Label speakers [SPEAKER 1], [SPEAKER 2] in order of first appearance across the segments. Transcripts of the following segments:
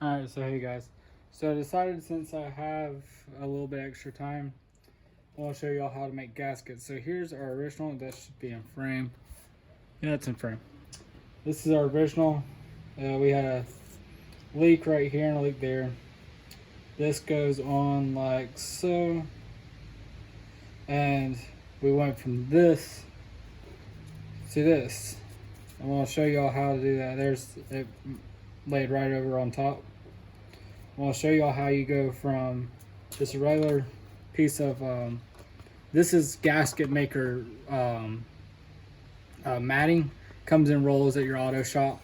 [SPEAKER 1] Alright, so hey guys. So I decided, since I have a little bit extra time, I want to show y'all how to make gaskets. So here's our original. That should be in frame. Yeah, it's in frame. This is our original. We had a leak right here and a leak there. This goes on like so. And we went from this to this. I want to show y'all how to do that. There's it laid right over on top. I want to show y'all how you go from just a regular piece of this is gasket maker matting. Comes in rolls at your auto shop.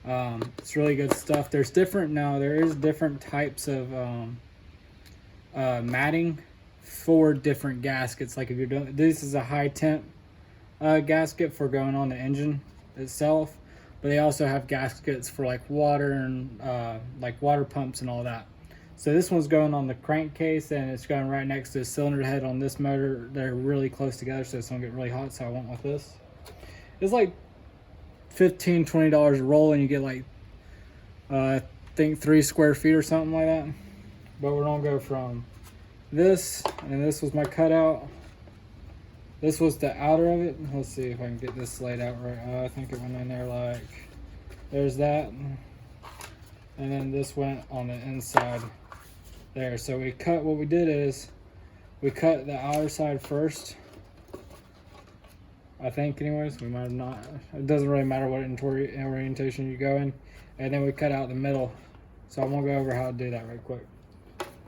[SPEAKER 1] It's really good stuff. There is different types of matting for different gaskets. Like if you're doing, this is a high temp gasket for going on the engine itself, but they also have gaskets for like water and like water pumps and all that. So this one's going on the crankcase, and it's going right next to the cylinder head on this motor. They're really close together, so it's gonna get really hot. So I went with this. It's like $15-20 a roll, and you get like I think 3 square feet or something like that. But we're gonna go from this, and this was my cutout. This was the outer of it. Let's see if I can get this laid out right. I think it went in there like, there's that. And then this went on the inside there. So we cut, what we did is, we cut the outer side first. I think anyways, we might have not. It doesn't really matter what orientation you go in. And then we cut out the middle. So I'm gonna go over how to do that right quick.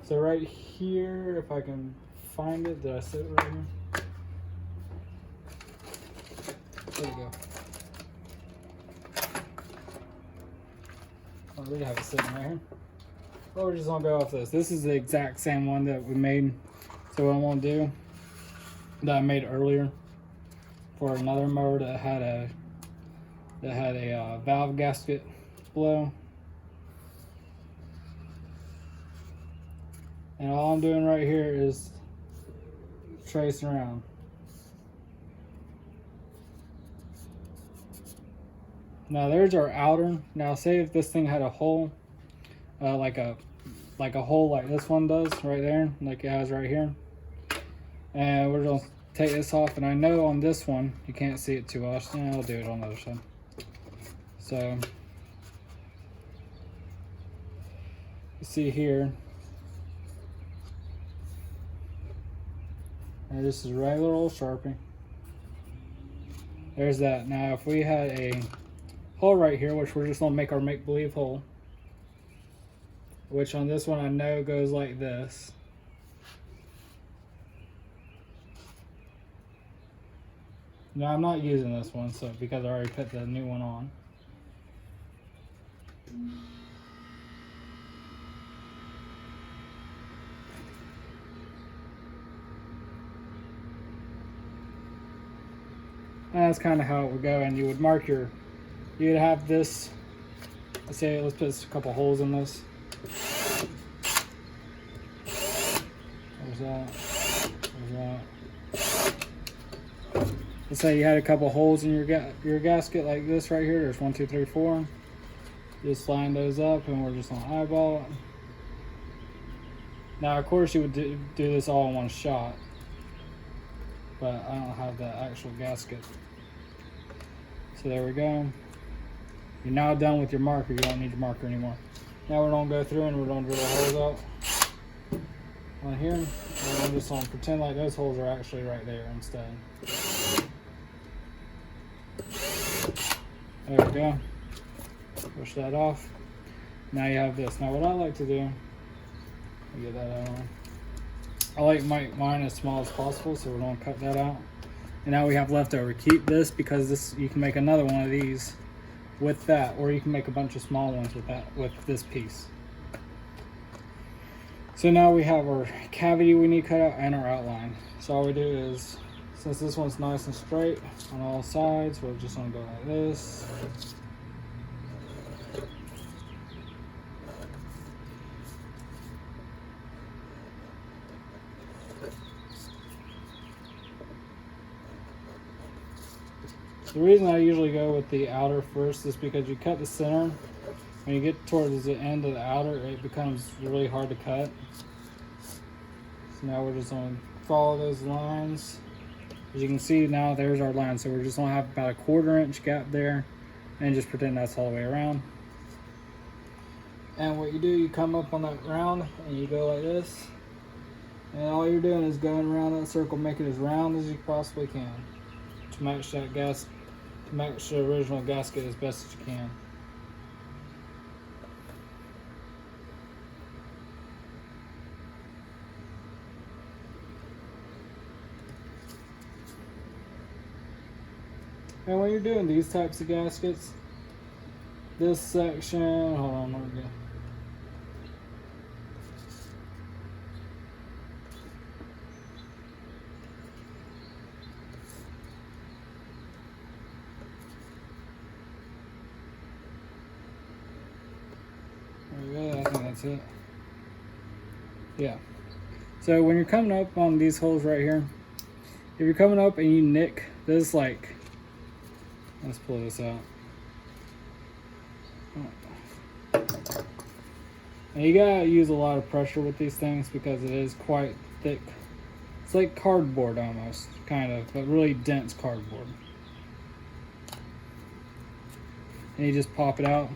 [SPEAKER 1] So right here, if I can find it, did I sit it right here? There we go. I really have it sitting right here. Well, we're just gonna go off this. This is the exact same one that we made. So what I'm gonna do, that I made earlier for another motor that had a valve gasket below. And all I'm doing right here is tracing around. Now there's our outer. Now say if this thing had a hole, like a hole like this one does right there, like it has right here. And we're gonna take this off, and I know on this one, you can't see it too well. I'll do it on the other side. So, you see here, and this is regular old Sharpie. There's that. Now if we had a hole right here, which we're just gonna make our make-believe hole, which on this one I know goes like this. Now I'm not using this one, so because I already put the new one on. And that's kind of how it would go, and you would mark your, you would have this, let's say, let's put a couple holes in this. There's that. There's that. Let's say you had a couple holes in your gasket like this right here. There's 1, 2, 3, 4. Just line those up, and we're just gonna eyeball it. Now, of course, you would do this all in one shot, but I don't have the actual gasket. So there we go. You're now done with your marker. You don't need your marker anymore. Now we're gonna go through and we're gonna drill the holes out on here. And we're just gonna pretend like those holes are actually right there instead. There we go. Push that off. Now you have this. Now what I like to do, let me get that out on. I like mine as small as possible, so we're gonna cut that out. And now we have leftover. Keep this, because this, you can make another one of these with that, or you can make a bunch of small ones with that, with this piece. So now we have our cavity we need cut out and our outline. So all we do is, since this one's nice and straight on all sides, we're just gonna go like this. The reason I usually go with the outer first is because you cut the center, when you get towards the end of the outer, it becomes really hard to cut. So now we're just going to follow those lines. As you can see now, there's our line. So we're just going to have about a 1/4 inch gap there, and just pretend that's all the way around. And what you do, you come up on that round and you go like this, and all you're doing is going around that circle, make it as round as you possibly can to match that to match the original gasket as best as you can. And when you're doing these types of gaskets, this section, hold on, let me go. There we go, I think that's it. Yeah. So when you're coming up on these holes right here, if you're coming up and you nick this, like, let's pull this out. And you gotta use a lot of pressure with these things because it is quite thick. It's like cardboard almost, kind of, but really dense cardboard. And you just pop it out,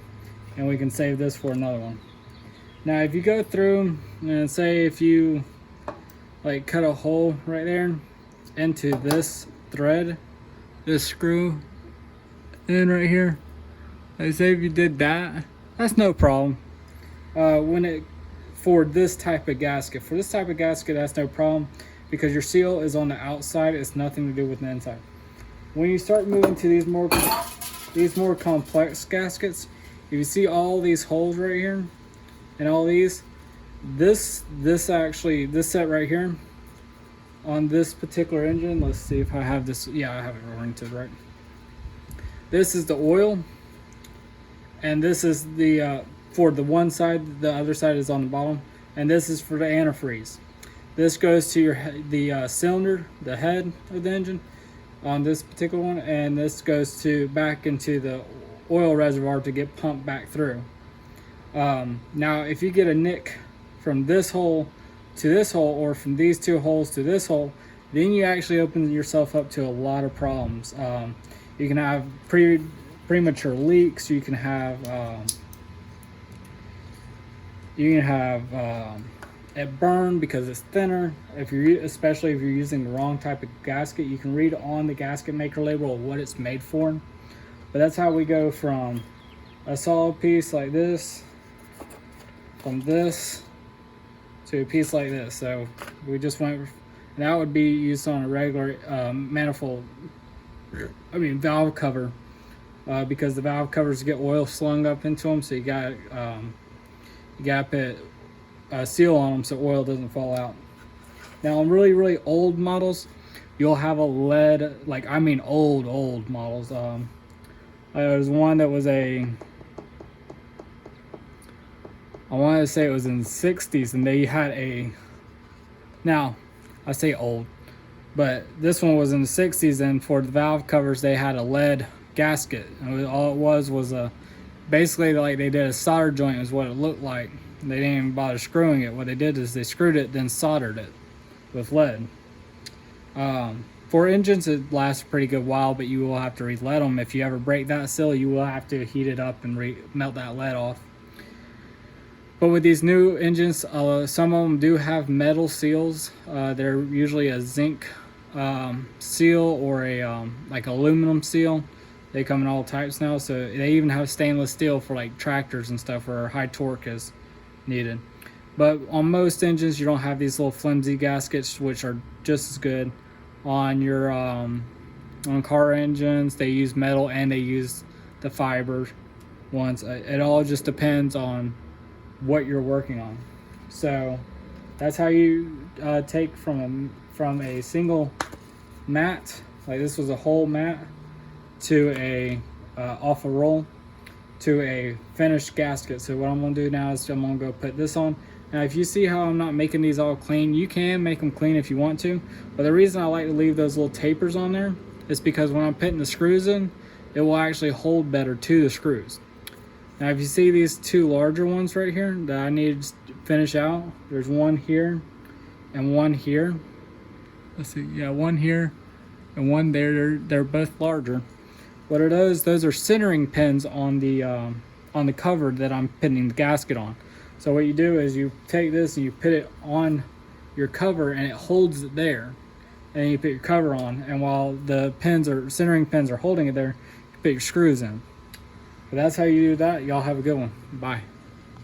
[SPEAKER 1] and we can save this for another one. Now if you go through and say if you like cut a hole right there into this thread, this screw in right here, like say if you did that, that's no problem. For this type of gasket, that's no problem because your seal is on the outside. It's nothing to do with the inside. When you start moving to these more complex gaskets, if you see all these holes right here and all these, this set right here on this particular engine, let's see if I have this. Yeah, I have it oriented right. This is the oil, and this is the for the one side. The other side is on the bottom, and this is for the antifreeze. This goes to the cylinder, the head of the engine on this particular one, and this goes back into the oil reservoir to get pumped back through. Now if you get a nick from this hole to this hole, or from these two holes to this hole, then you actually open yourself up to a lot of problems. You can have premature leaks. You can have it burn because it's thinner. Especially if you're using the wrong type of gasket, you can read on the gasket maker label what it's made for. But that's how we go from a solid piece like this, from this to a piece like this. So we just went, and that would be used on a regular valve cover, because the valve covers get oil slung up into them. So you got put a seal on them so oil doesn't fall out. Now on really old models, you'll have a lead, old models. There's one that was I wanted to say it was in the 60s, and they had now I say old, but this one was in the 60s, and for the valve covers they had a lead gasket. And all it was basically like they did a solder joint is what it looked like. They didn't even bother screwing it. What they did is they screwed it, then soldered it with lead. For engines, it lasts a pretty good while, but you will have to re-lead them. If you ever break that seal, you will have to heat it up and melt that lead off. But with these new engines, some of them do have metal seals. They're usually a zinc seal or a like aluminum seal. They come in all types now. So they even have stainless steel for like tractors and stuff where high torque is needed. But on most engines, you don't have these little flimsy gaskets, which are just as good. On your on car engines, they use metal and they use the fiber ones. It all just depends on what you're working on. So that's how you take from a single mat, like this was a whole mat, to a off a roll to a finished gasket. So what I'm going to do now is I'm going to go put this on. Now if you see how I'm not making these all clean, you can make them clean if you want to, but the reason I like to leave those little tapers on there is because when I'm putting the screws in, it will actually hold better to the screws. Now if you see these two larger ones right here that I need to finish out, there's one here and one here. Let's see, yeah, one here and one there. They're both larger. What are those? Those are centering pins on the cover that I'm pinning the gasket on. So what you do is you take this and you put it on your cover and it holds it there. And then you put your cover on, and while the centering pins are holding it there, you put your screws in. But that's how you do that. Y'all have a good one. Bye.